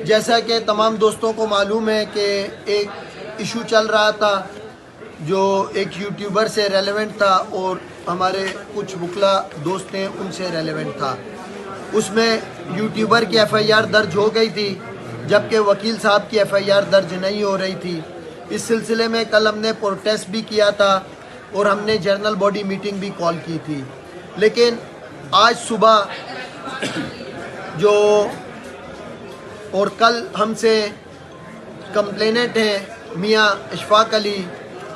جیسا کہ تمام دوستوں کو معلوم ہے کہ ایک ایشو چل رہا تھا جو ایک یوٹیوبر سے ریلیونٹ تھا اور ہمارے کچھ وکلا دوست ہیں ان سے ریلیونٹ تھا. اس میں یوٹیوبر کی ایف آئی آر درج ہو گئی تھی جبکہ وکیل صاحب کی ایف آئی آر درج نہیں ہو رہی تھی. اس سلسلے میں کل ہم نے پروٹیسٹ بھی کیا تھا اور ہم نے جنرل باڈی میٹنگ بھی کال کی تھی. لیکن آج صبح جو اور کل ہم سے کمپلیننٹ ہیں میاں اشفاق علی،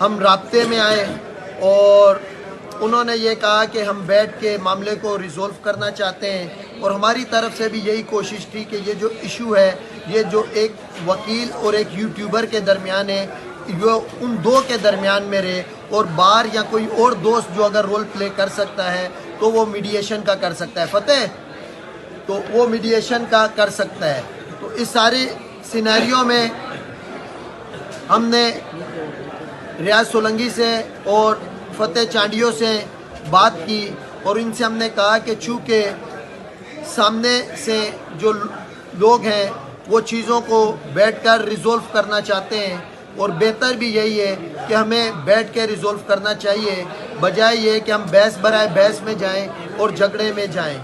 ہم رابطے میں آئے اور انہوں نے یہ کہا کہ ہم بیٹھ کے معاملے کو ریزولو کرنا چاہتے ہیں، اور ہماری طرف سے بھی یہی کوشش تھی کہ یہ جو ایشو ہے یہ جو ایک وکیل اور ایک یوٹیوبر کے درمیان ہے یہ ان دو کے درمیان میں رہے، اور باہر یا کوئی اور دوست جو اگر رول پلے کر سکتا ہے تو وہ میڈیشن کا کر سکتا ہے. فتح تو وہ میڈیشن کا کر سکتا ہے. تو اس سارے سینیریو میں ہم نے ریاض سولنگی سے اور فتح چانڈیو سے بات کی اور ان سے ہم نے کہا کہ چونکہ سامنے سے جو لوگ ہیں وہ چیزوں کو بیٹھ کر ریزولو کرنا چاہتے ہیں، اور بہتر بھی یہی ہے کہ ہمیں بیٹھ کے ریزولو کرنا چاہیے بجائے یہ کہ ہم بحث برائے بحث میں جائیں اور جھگڑے میں جائیں.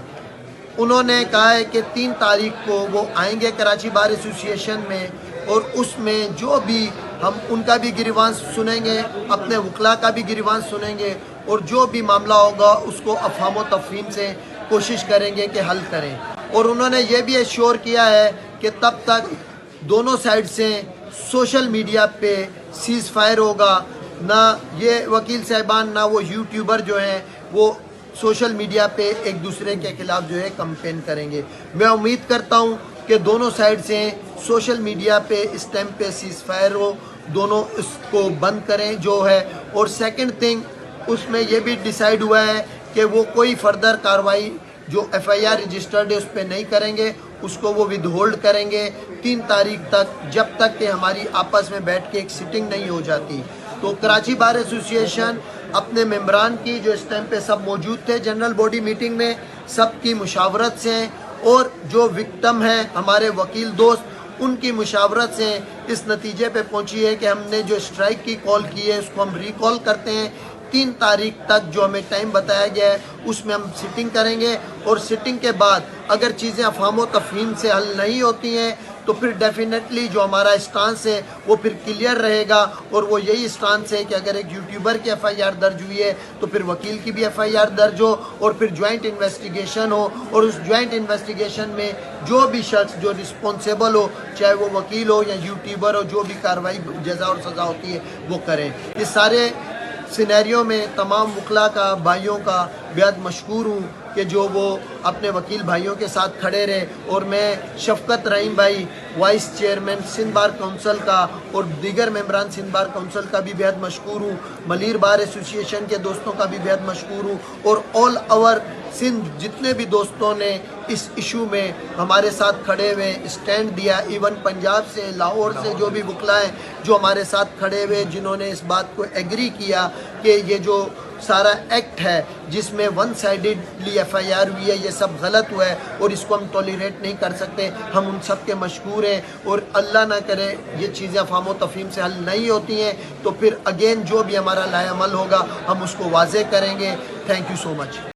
انہوں نے کہا ہے کہ 3 تاریخ کو وہ آئیں گے کراچی بار ایسوسی ایشن میں، اور اس میں جو بھی ہم ان کا بھی گریوانس سنیں گے، اپنے وکلا کا بھی گریوانس سنیں گے، اور جو بھی معاملہ ہوگا اس کو افہام و تفہیم سے کوشش کریں گے کہ حل کریں. اور انہوں نے یہ بھی ایشور کیا ہے کہ تب تک دونوں سائیڈ سے سوشل میڈیا پہ سیز فائر ہوگا، نہ یہ وکیل صاحبان نہ وہ یوٹیوبر جو ہیں وہ سوشل میڈیا پہ ایک دوسرے کے خلاف جو ہے کمپین کریں گے. میں امید کرتا ہوں کہ دونوں سائیڈ سے سوشل میڈیا پہ اس ٹائم پہ سیز فائر ہو، دونوں اس کو بند کریں جو ہے. اور سیکنڈ تھنگ اس میں یہ بھی ڈیسائیڈ ہوا ہے کہ وہ کوئی فردر کاروائی جو ایف آئی آر رجسٹرڈ ہے اس پہ نہیں کریں گے، اس کو وہ ود ہولڈ کریں گے 3 تاریخ تک، جب تک کہ ہماری آپس میں بیٹھ کے ایک سٹنگ نہیں ہو جاتی. تو کراچی بار ایسوسی ایشن اپنے ممبران کی جو اس ٹائم پہ سب موجود تھے جنرل باڈی میٹنگ میں، سب کی مشاورت سے، اور جو وکٹم ہیں ہمارے وکیل دوست ان کی مشاورت سے اس نتیجے پہ پہنچی ہے کہ ہم نے جو اسٹرائک کی کال کی ہے اس کو ہم ریکال کرتے ہیں. 3 تاریخ تک جو ہمیں ٹائم بتایا گیا ہے اس میں ہم سٹنگ کریں گے، اور سٹنگ کے بعد اگر چیزیں افہام و تفہیم سے حل نہیں ہوتی ہیں تو پھر ڈیفینیٹلی جو ہمارا اسٹانس ہے وہ پھر کلیئر رہے گا. اور وہ یہی اسٹانس ہے کہ اگر ایک یوٹیوبر کی ایف آئی آر درج ہوئی ہے تو پھر وکیل کی بھی ایف آئی آر درج ہو، اور پھر جوائنٹ انویسٹیگیشن ہو، اور اس جوائنٹ انویسٹیگیشن میں جو بھی شخص جو رسپونسیبل ہو، چاہے وہ وکیل ہو یا یوٹیوبر ہو، جو بھی کارروائی جزا اور سزا ہوتی ہے وہ کریں. اس سارے سینیریو میں تمام وکلا کا بھائیوں کا بہت مشکور ہوں کہ جو وہ اپنے وکیل بھائیوں کے ساتھ کھڑے رہے. اور میں شفقت رحیم بھائی vice chairman Sindh bar council کا اور دیگر ممبران سندھ بار کونسل کا بھی بہت مشکور ہوں، ملیر بار ایسوسی ایشن کے دوستوں کا بھی بہت مشکور ہوں، اور آل اوور سندھ جتنے بھی دوستوں نے اس ایشو میں ہمارے ساتھ کھڑے ہوئے اسٹینڈ دیا. ایون پنجاب سے، لاہور سے جو بھی وکلا ہیں جو ہمارے ساتھ کھڑے ہوئے، جنہوں نے اس بات کو ایگری کیا کہ یہ جو سارا ایکٹ ہے جس میں ون سائیڈڈلی ایف آئی آر ہوئی ہے یہ سب غلط ہوا ہے اور اس کو ہم ٹولیریٹ نہیں کر سکتے. ہم ان سب کے مشکور ہیں، اور اللہ نہ کرے یہ چیزیں افہام و تفہیم سے حل نہیں ہوتی ہیں تو پھر اگین جو بھی ہمارا لائے عمل ہوگا ہم اس کو واضح کریں گے. Thank you so much.